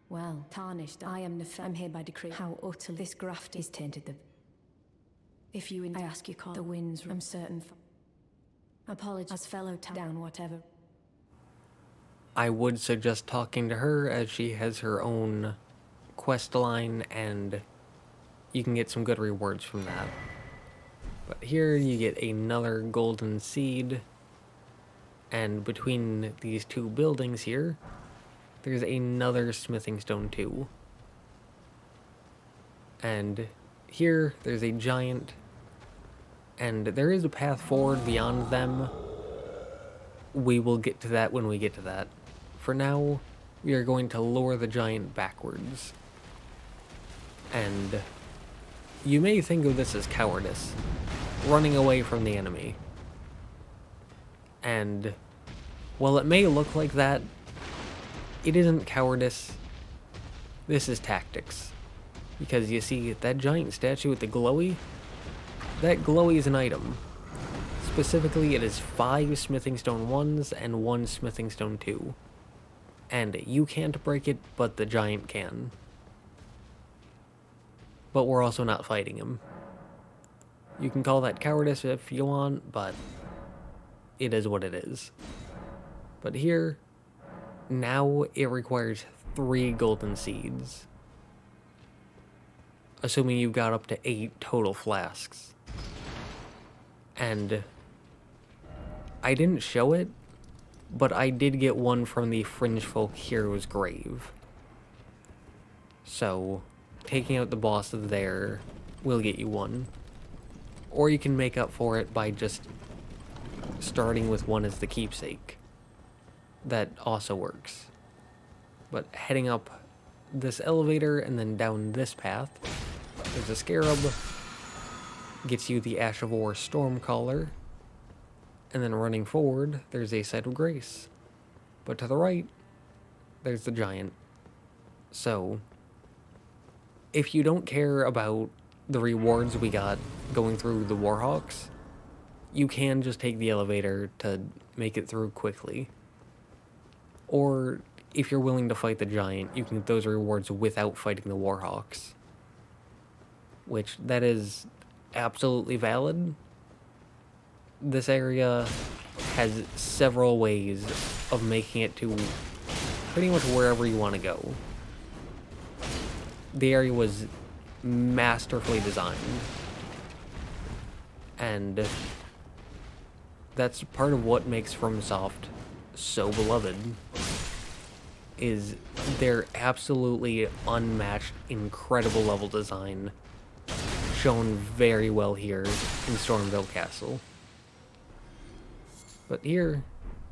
G: Well, tarnished, I am I'm here by decree. How utterly this graft is tainted the... If you... I ask you call the winds, I'm certain... Apologize, fellow down, whatever.
A: I would suggest talking to her, as she has her own quest line, and you can get some good rewards from that. But here you get another golden seed, and between these two buildings here, there's another Smithing Stone 2. And here, there's a giant, and there is a path forward beyond them. We will get to that when we get to that. For now, we are going to lure the giant backwards. And you may think of this as cowardice, running away from the enemy. And while it may look like that, it isn't cowardice. This is tactics. Because you see, that giant statue with the glowy, that glowy is an item. Specifically, it is 5 smithing stone 1s and 1 smithing stone 2. And you can't break it, but the giant can. But we're also not fighting him. You can call that cowardice if you want, but it is what it is. But here, now it requires 3 golden seeds. Assuming you've got up to 8 total flasks. And I didn't show it, but I did get one from the Fringe Folk Hero's grave. So, taking out the boss there will get you one. Or you can make up for it by just starting with one as the keepsake. That also works. But heading up this elevator and then down this path, there's a scarab, gets you the Ash of War Stormcaller, and then running forward, there's a Site of Grace. But to the right, there's the giant. So, if you don't care about the rewards we got going through the Warhawks, you can just take the elevator to make it through quickly. Or, if you're willing to fight the giant, you can get those rewards without fighting the Warhawks. Which, that is absolutely valid. This area has several ways of making it to pretty much wherever you want to go. The area was masterfully designed. And that's part of what makes FromSoft so beloved, is their absolutely unmatched, incredible level design, shown very well here in Stormveil Castle. But here,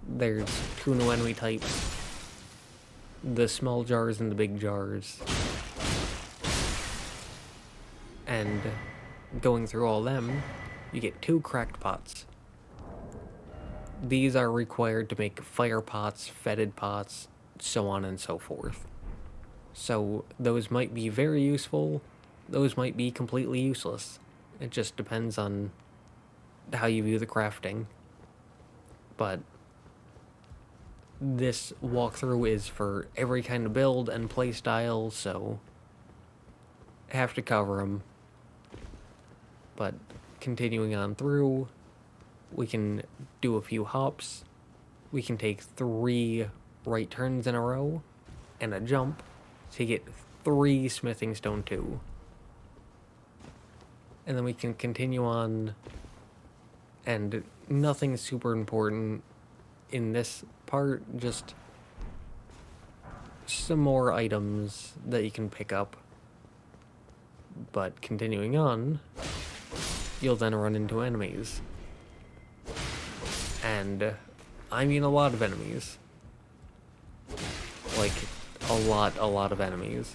A: there's 2 new enemy types, the small jars and the big jars. And going through all them, you get 2 cracked pots. These are required to make fire pots, fetid pots, so on and so forth. So those might be very useful, those might be completely useless. It just depends on how you view the crafting. But this walkthrough is for every kind of build and playstyle, so I have to cover them. But continuing on through, we can do a few hops. We can take 3 right turns in a row and a jump to get 3 smithing stone 2. And then we can continue on, and nothing super important in this part, just some more items that you can pick up. But continuing on, you'll then run into enemies. And I mean a lot of enemies. Like, a lot of enemies.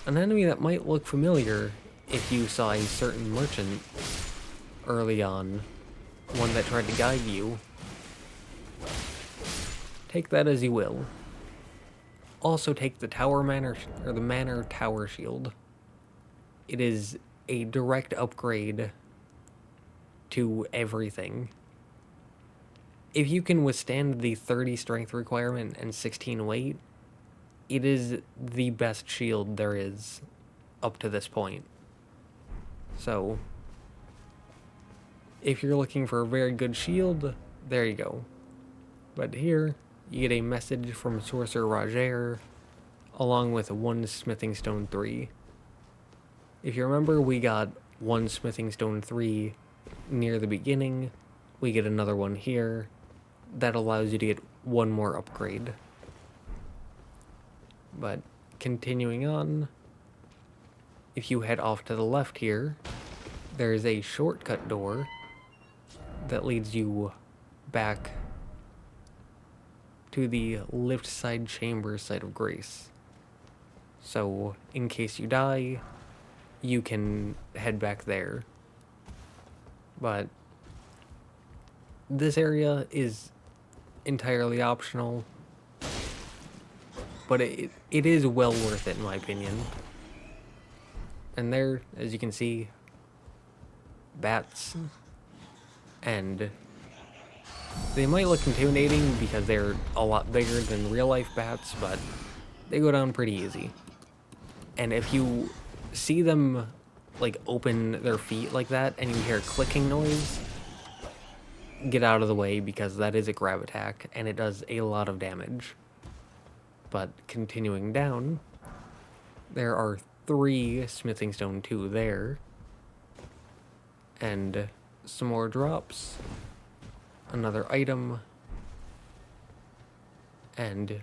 A: An enemy that might look familiar if you saw a certain merchant early on, one that tried to guide you. Take that as you will. Also take the the Manor Tower Shield. It is a direct upgrade to everything. If you can withstand the 30 strength requirement and 16 weight, it is the best shield there is up to this point. So, if you're looking for a very good shield, there you go. But here, you get a message from Sorcerer Roger, along with 1 smithing stone 3. If you remember, we got 1 smithing stone 3 near the beginning. We get another one here. That allows you to get 1 more upgrade. But continuing on, if you head off to the left here, there's a shortcut door that leads you back to the lift side chamber site of grace. So, in case you die, you can head back there. But this area is entirely optional, but it is well worth it in my opinion. And there, as you can see, bats, and they might look intimidating because they're a lot bigger than real life bats, but they go down pretty easy. And if you see them like open their feet like that and you hear a clicking noise, get out of the way because that is a grab attack and it does a lot of damage. But continuing down, there are 3 smithing stone 2 there, and some more drops, another item, and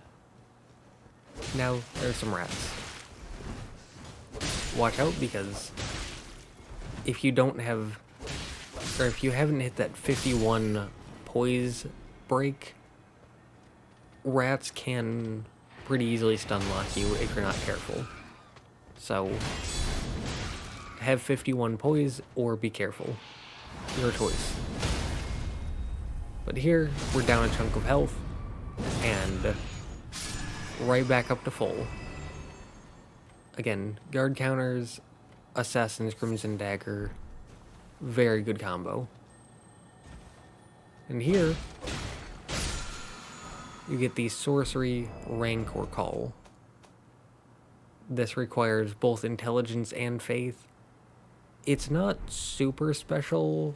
A: now there's some rats. Watch out, because if you don't have, or if you haven't hit that 51 poise break, rats can pretty easily stun lock you if you're not careful. So, have 51 poise or be careful. Your choice. But here, we're down a chunk of health, and right back up to full. Again, guard counters, Assassin's Crimson Dagger, very good combo. And here, you get the Sorcery Rancor Call. This requires both intelligence and faith. It's not super special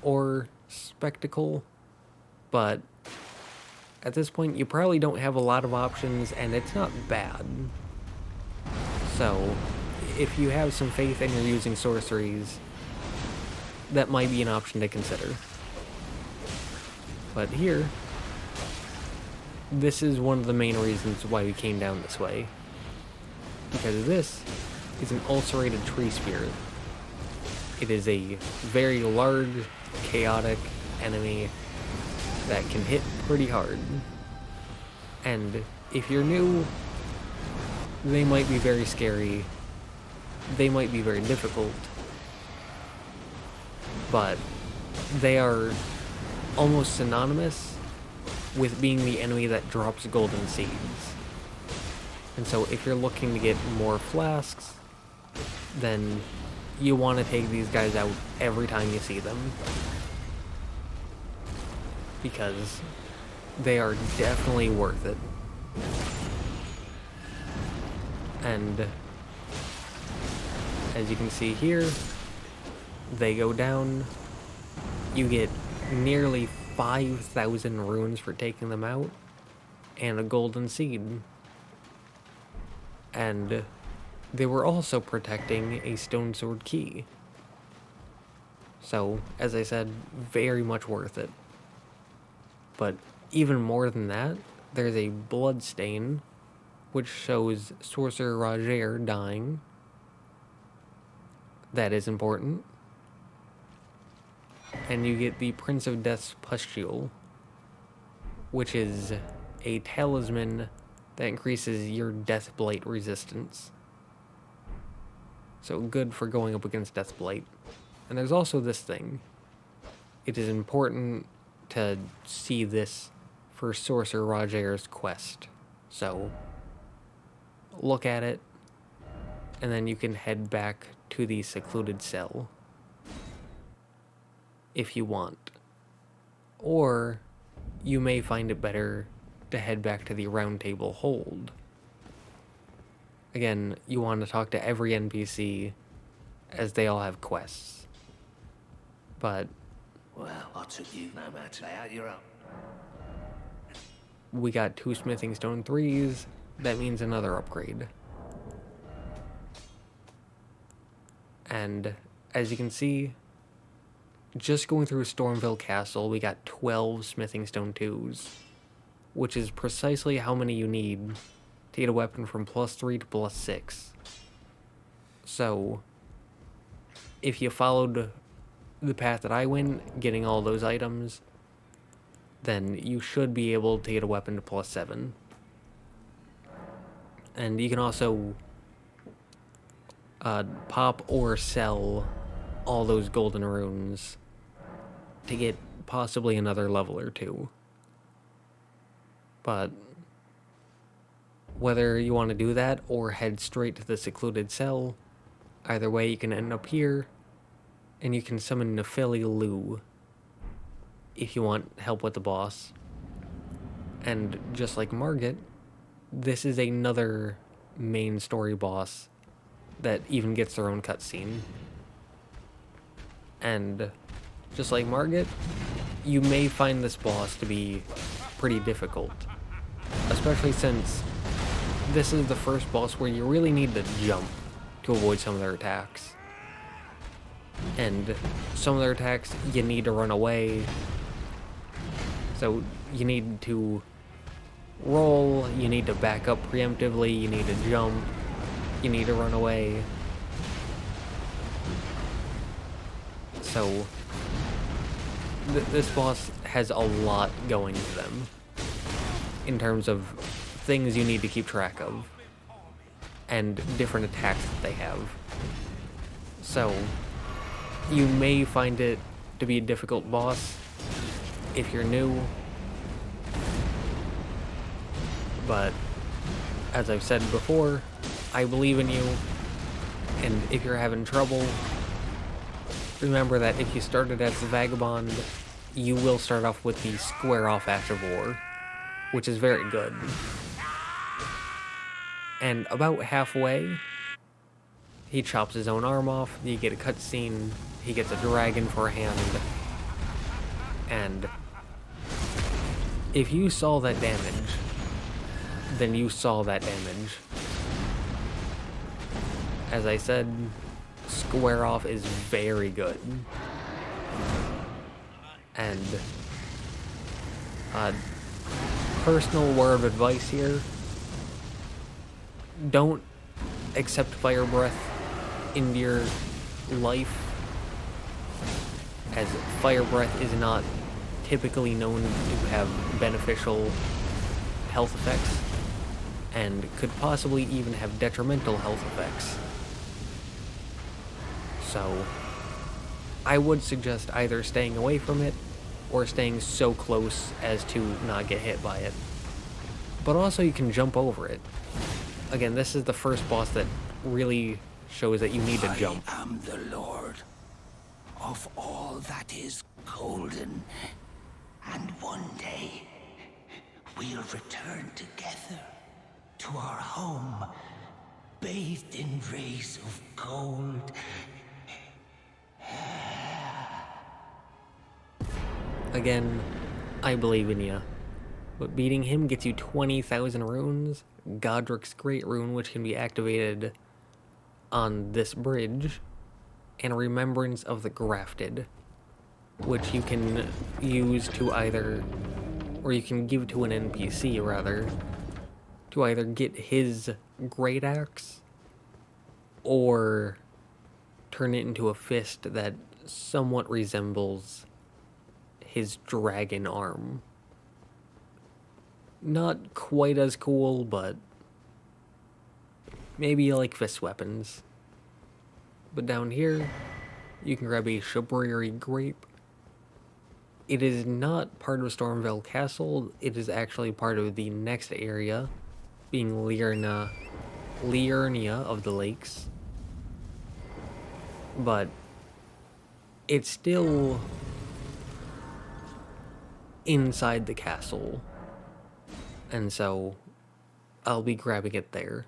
A: or spectacle, but at this point you probably don't have a lot of options and it's not bad. So if you have some faith and you're using sorceries, that might be an option to consider. But here, this is one of the main reasons why we came down this way. Because this is an ulcerated tree spirit. It is a very large, chaotic enemy that can hit pretty hard. And if you're new, they might be very scary. They might be very difficult. But they are almost synonymous with being the enemy that drops golden seeds. And so if you're looking to get more flasks, then you want to take these guys out every time you see them. Because they are definitely worth it. And as you can see here, they go down. You get nearly 5,000 runes for taking them out, and a golden seed. And they were also protecting a stone sword key. So, as I said, very much worth it. But even more than that, there's a blood stain, which shows Sorcerer Roger dying. That is important. And you get the Prince of Death's Pustule, which is a talisman that increases your Death Blight resistance. So good for going up against Death Blight. And there's also this thing. It is important to see this for Sorcerer Roger's quest. So look at it, and then you can head back to the secluded cell if you want. Or you may find it better to head back to the Round Table Hold. Again, you want to talk to every NPC as they all have quests. But
F: Well, I took you no matter. Lay out your own.
A: we got 2 Smithing Stone 3s. That means another upgrade. And as you can see, just going through Stormveil Castle, we got 12 Smithing Stone 2s, which is precisely how many you need to get a weapon from +3 to +6. So, if you followed the path that I went, getting all those items, then you should be able to get a weapon to +7. And you can also pop or sell all those golden runes to get possibly another level or 2. But whether you want to do that or head straight to the secluded cell, either way you can end up here, and you can summon Nephili Lu if you want help with the boss. And just like Margit, this is another main story boss that even gets their own cutscene. And just like Margit, you may find this boss to be pretty difficult, especially since this is the first boss where you really need to jump to avoid some of their attacks. And some of their attacks, you need to run away. So you need to roll, you need to back up preemptively, you need to jump, you need to run away. So this boss has a lot going to them in terms of things you need to keep track of and different attacks that they have. So you may find it to be a difficult boss if you're new, but as I've said before, I believe in you, and if you're having trouble, remember that if you started as the Vagabond, you will start off with the Square Off Act of War, which is very good. And about halfway, he chops his own arm off, you get a cutscene, he gets a dragon for a hand, and if you saw that damage, then you saw that damage. As I said, Square Off is very good. And personal word of advice here, don't accept fire breath into your life, as fire breath is not typically known to have beneficial health effects, and could possibly even have detrimental health effects. So I would suggest either staying away from it or staying so close as to not get hit by it. But also you can jump over it. Again, this is the first boss that really shows that you need to jump.
F: I am the Lord of all that is golden, and one day we'll return together to our home, bathed in rays of gold.
A: Again, I believe in you. But beating him gets you 20,000 runes, Godric's Great Rune, which can be activated on this bridge, and Remembrance of the Grafted, which you can use to either, or you can give to an NPC rather, to either get his Great Axe, or turn it into a fist that somewhat resembles his dragon arm. Not quite as cool, but maybe you like fist weapons. But down here, you can grab a Shabriri Grape. It is not part of Stormveil Castle, it is actually part of the next area, being Liurnia of the Lakes. But it's still inside the castle, and so I'll be grabbing it there.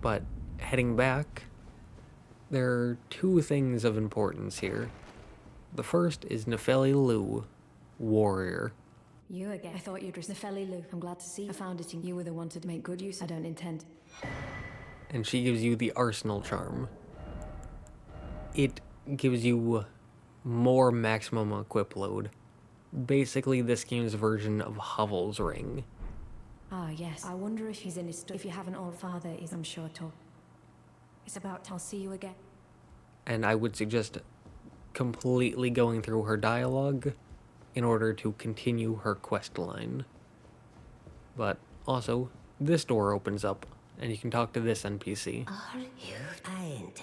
A: But heading back, there are two things of importance here. The first is Nephili Lu, warrior.
G: You again. I thought you'd Nephili Lu. I'm glad to see you. I found it in you were the one to make good use. I don't intend.
A: And she gives you the Arsenal Charm. It gives you more maximum equip load. Basically this game's version of Hovel's Ring.
G: Ah, yes. I wonder if he's in his if you haven't all father is, I'm sure, to. It's about I'll see you again.
A: And I would suggest completely going through her dialogue in order to continue her quest line. But also, this door opens up, and you can talk to this NPC.
H: Are you ain't?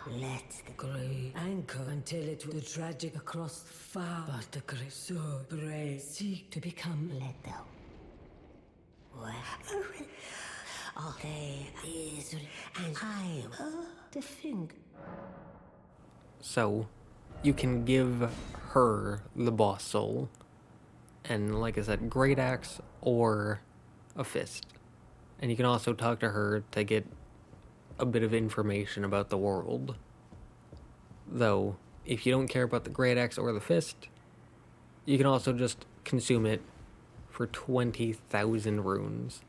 H: Let the grey anchor until it the tragic across far, but the grey so brave seek to become let go. Well, all day is and I am the thing.
A: So, you can give her the boss soul, and like I said, great axe or a fist. And you can also talk to her to get a bit of information about the world. Though, if you don't care about the great axe or the fist, you can also just consume it for 20,000 runes.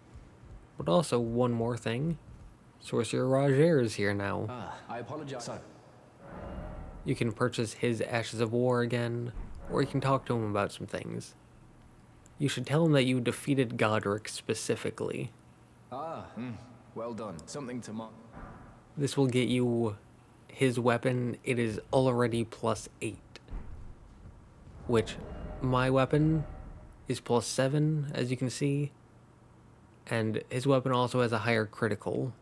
A: But also, one more thing, Sorcerer Roger is here now.
D: I apologize. So,
A: You can purchase his Ashes of War again, or you can talk to him about some things. You should tell him that you defeated Godric specifically.
D: well done. Something to mark.
A: This will get you his weapon. It is already +8. Which, my weapon is +7, as you can see. And his weapon also has a higher critical.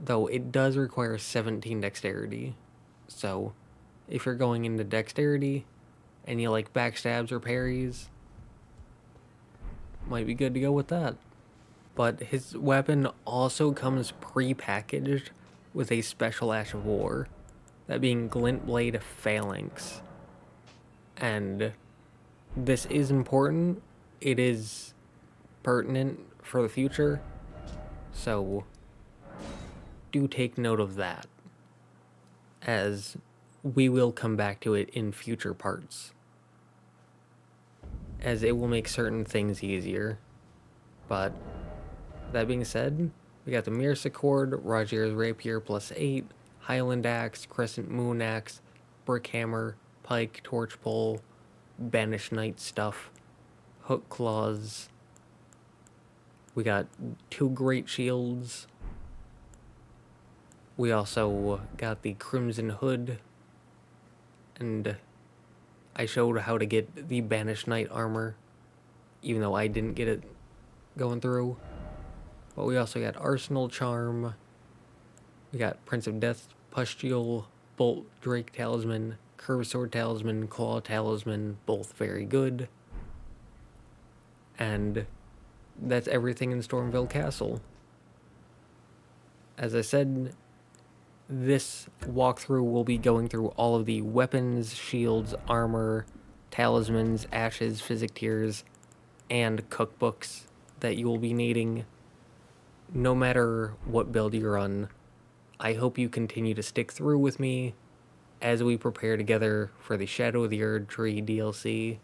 A: Though it does require 17 dexterity. So, if you're going into dexterity, and you like backstabs or parries, might be good to go with that. But his weapon also comes pre-packaged with a special Ash of War, that being Glintblade Phalanx. And this is important. It is pertinent for the future, so do take note of that, as we will come back to it in future parts, as it will make certain things easier. But that being said, we got the Mirsicord, Roger's Rapier +8, Highland Axe, Crescent Moon Axe, Brick Hammer, Pike, Torch Pole, Banished Knight stuff, Hook Claws. We got 2 Great Shields. We also got the Crimson Hood, and I showed how to get the Banished Knight armor, even though I didn't get it going through. But we also got Arsenal Charm, we got Prince of Death Pustule, Bolt Drake Talisman, Curved Sword Talisman, Claw Talisman, both very good. And that's everything in Stormveil Castle. As I said, this walkthrough will be going through all of the weapons, shields, armor, talismans, ashes, physic tiers, and cookbooks that you will be needing no matter what build you run. I hope you continue to stick through with me as we prepare together for the Shadow of the Erdtree DLC.